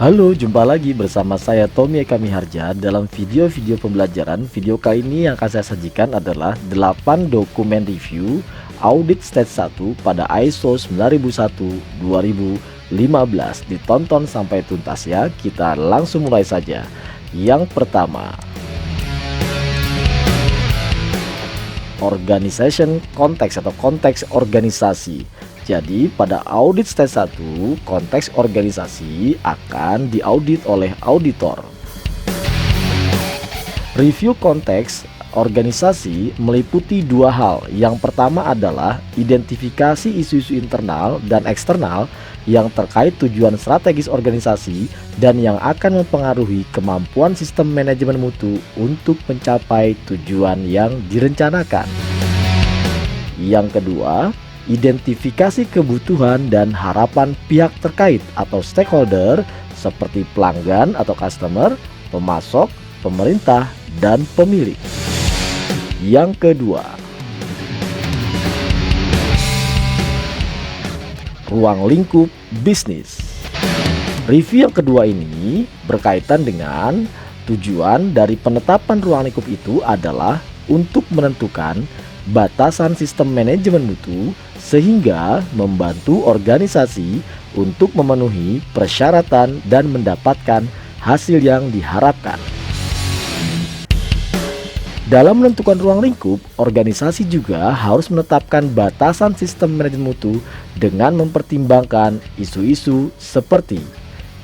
Halo, jumpa lagi bersama saya Tommy Eka Miharja dalam video-video pembelajaran. Video kali ini yang akan saya sajikan adalah 8 dokumen review audit stage 1 pada ISO 9001-2015. Ditonton sampai tuntas ya. Kita langsung mulai saja. Yang pertama, organization context atau konteks organisasi. Jadi pada audit stage 1, konteks organisasi akan diaudit oleh auditor. Review konteks organisasi meliputi dua hal. Yang pertama adalah identifikasi isu-isu internal dan eksternal yang terkait tujuan strategis organisasi dan yang akan mempengaruhi kemampuan sistem manajemen mutu untuk mencapai tujuan yang direncanakan. Yang kedua, identifikasi kebutuhan dan harapan pihak terkait atau stakeholder seperti pelanggan atau customer, pemasok, pemerintah, dan pemilik. Yang kedua, ruang lingkup bisnis. Review yang kedua ini berkaitan dengan tujuan dari penetapan ruang lingkup itu adalah untuk menentukan batasan sistem manajemen mutu sehingga membantu organisasi untuk memenuhi persyaratan dan mendapatkan hasil yang diharapkan. Dalam menentukan ruang lingkup, organisasi juga harus menetapkan batasan sistem manajemen mutu dengan mempertimbangkan isu-isu seperti: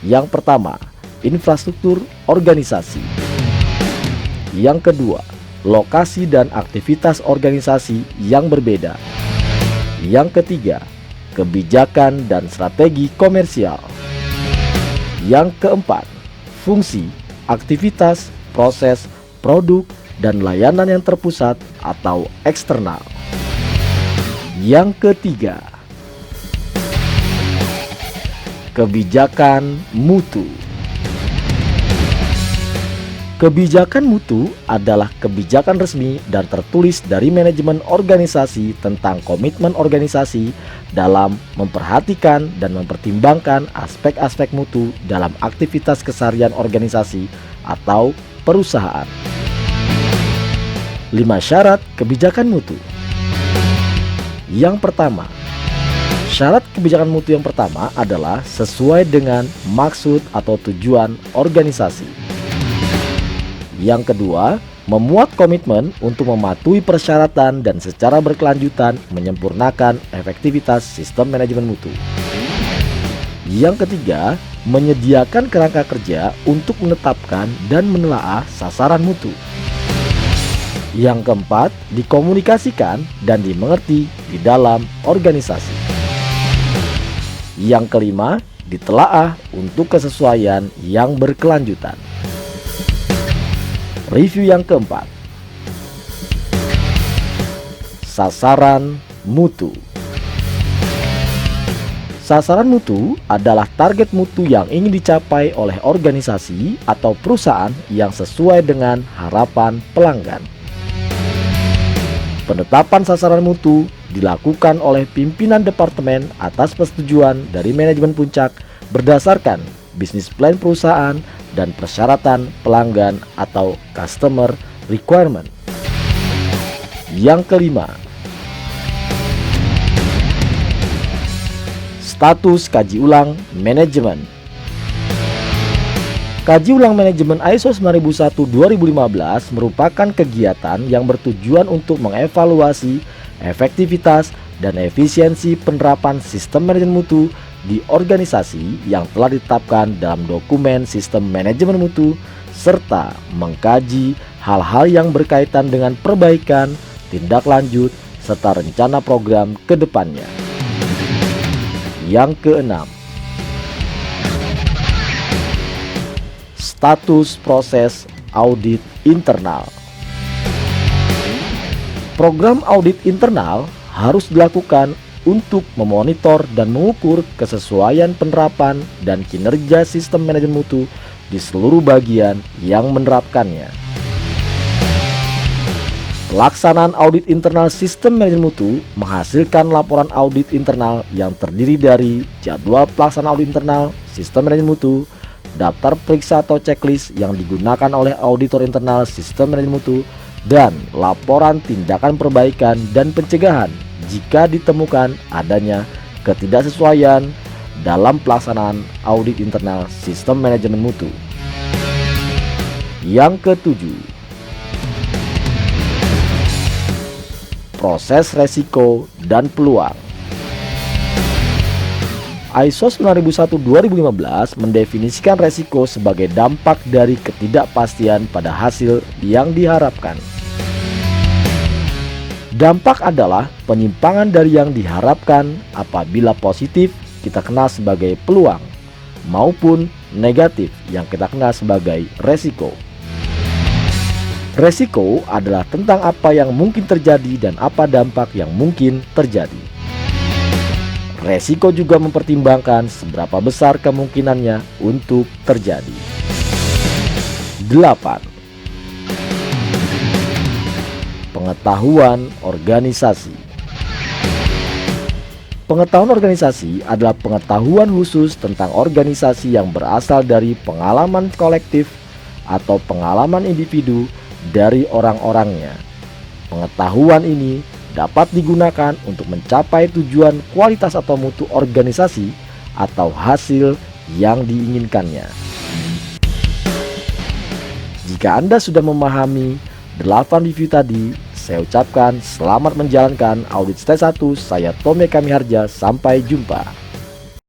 yang pertama, infrastruktur organisasi. Yang kedua, lokasi dan aktivitas organisasi yang berbeda. Yang ketiga, kebijakan dan strategi komersial. Yang keempat, fungsi, aktivitas, proses, produk, dan layanan yang terpusat atau eksternal. Yang ketiga, kebijakan mutu. Kebijakan mutu adalah kebijakan resmi dan tertulis dari manajemen organisasi tentang komitmen organisasi dalam memperhatikan dan mempertimbangkan aspek-aspek mutu dalam aktivitas keseharian organisasi atau perusahaan. 5 syarat kebijakan mutu. Yang pertama, syarat kebijakan mutu yang pertama adalah sesuai dengan maksud atau tujuan organisasi. Yang kedua, memuat komitmen untuk mematuhi persyaratan dan secara berkelanjutan menyempurnakan efektivitas sistem manajemen mutu. Yang ketiga, menyediakan kerangka kerja untuk menetapkan dan menelaah sasaran mutu. Yang keempat, dikomunikasikan dan dimengerti di dalam organisasi. Yang kelima, ditelaah untuk kesesuaian yang berkelanjutan. Review yang keempat, sasaran mutu. Sasaran mutu adalah target mutu yang ingin dicapai oleh organisasi atau perusahaan yang sesuai dengan harapan pelanggan. Penetapan sasaran mutu dilakukan oleh pimpinan departemen atas persetujuan dari manajemen puncak berdasarkan bisnis plan perusahaan dan persyaratan pelanggan atau customer requirement. Yang kelima, status kaji ulang manajemen. Kaji ulang manajemen ISO 9001-2015 merupakan kegiatan yang bertujuan untuk mengevaluasi efektivitas dan efisiensi penerapan sistem manajemen mutu di organisasi yang telah ditetapkan dalam dokumen sistem manajemen mutu serta mengkaji hal-hal yang berkaitan dengan perbaikan, tindak lanjut, serta rencana program ke depannya. Yang keenam, status proses audit internal. Program audit internal harus dilakukan untuk memonitor dan mengukur kesesuaian penerapan dan kinerja sistem manajemen mutu di seluruh bagian yang menerapkannya. Pelaksanaan audit internal sistem manajemen mutu menghasilkan laporan audit internal yang terdiri dari jadwal pelaksanaan audit internal sistem manajemen mutu, daftar periksa atau checklist yang digunakan oleh auditor internal sistem manajemen mutu, dan laporan tindakan perbaikan dan pencegahan jika ditemukan adanya ketidaksesuaian dalam pelaksanaan audit internal sistem manajemen mutu. Yang ketujuh, proses resiko dan peluang. ISO 9001-2015 mendefinisikan resiko sebagai dampak dari ketidakpastian pada hasil yang diharapkan. Dampak adalah penyimpangan dari yang diharapkan. Apabila positif, kita kenal sebagai peluang, maupun negatif yang kita kenal sebagai resiko. Resiko adalah tentang apa yang mungkin terjadi dan apa dampak yang mungkin terjadi. Resiko juga mempertimbangkan seberapa besar kemungkinannya untuk terjadi. 8. Pengetahuan organisasi. Pengetahuan organisasi adalah pengetahuan khusus tentang organisasi yang berasal dari pengalaman kolektif atau pengalaman individu dari orang-orangnya. Pengetahuan ini dapat digunakan untuk mencapai tujuan kualitas atau mutu organisasi atau hasil yang diinginkannya. Jika Anda sudah memahami 8 review tadi, saya ucapkan selamat menjalankan audit stage 1. Saya Tome Kamiharja, sampai jumpa.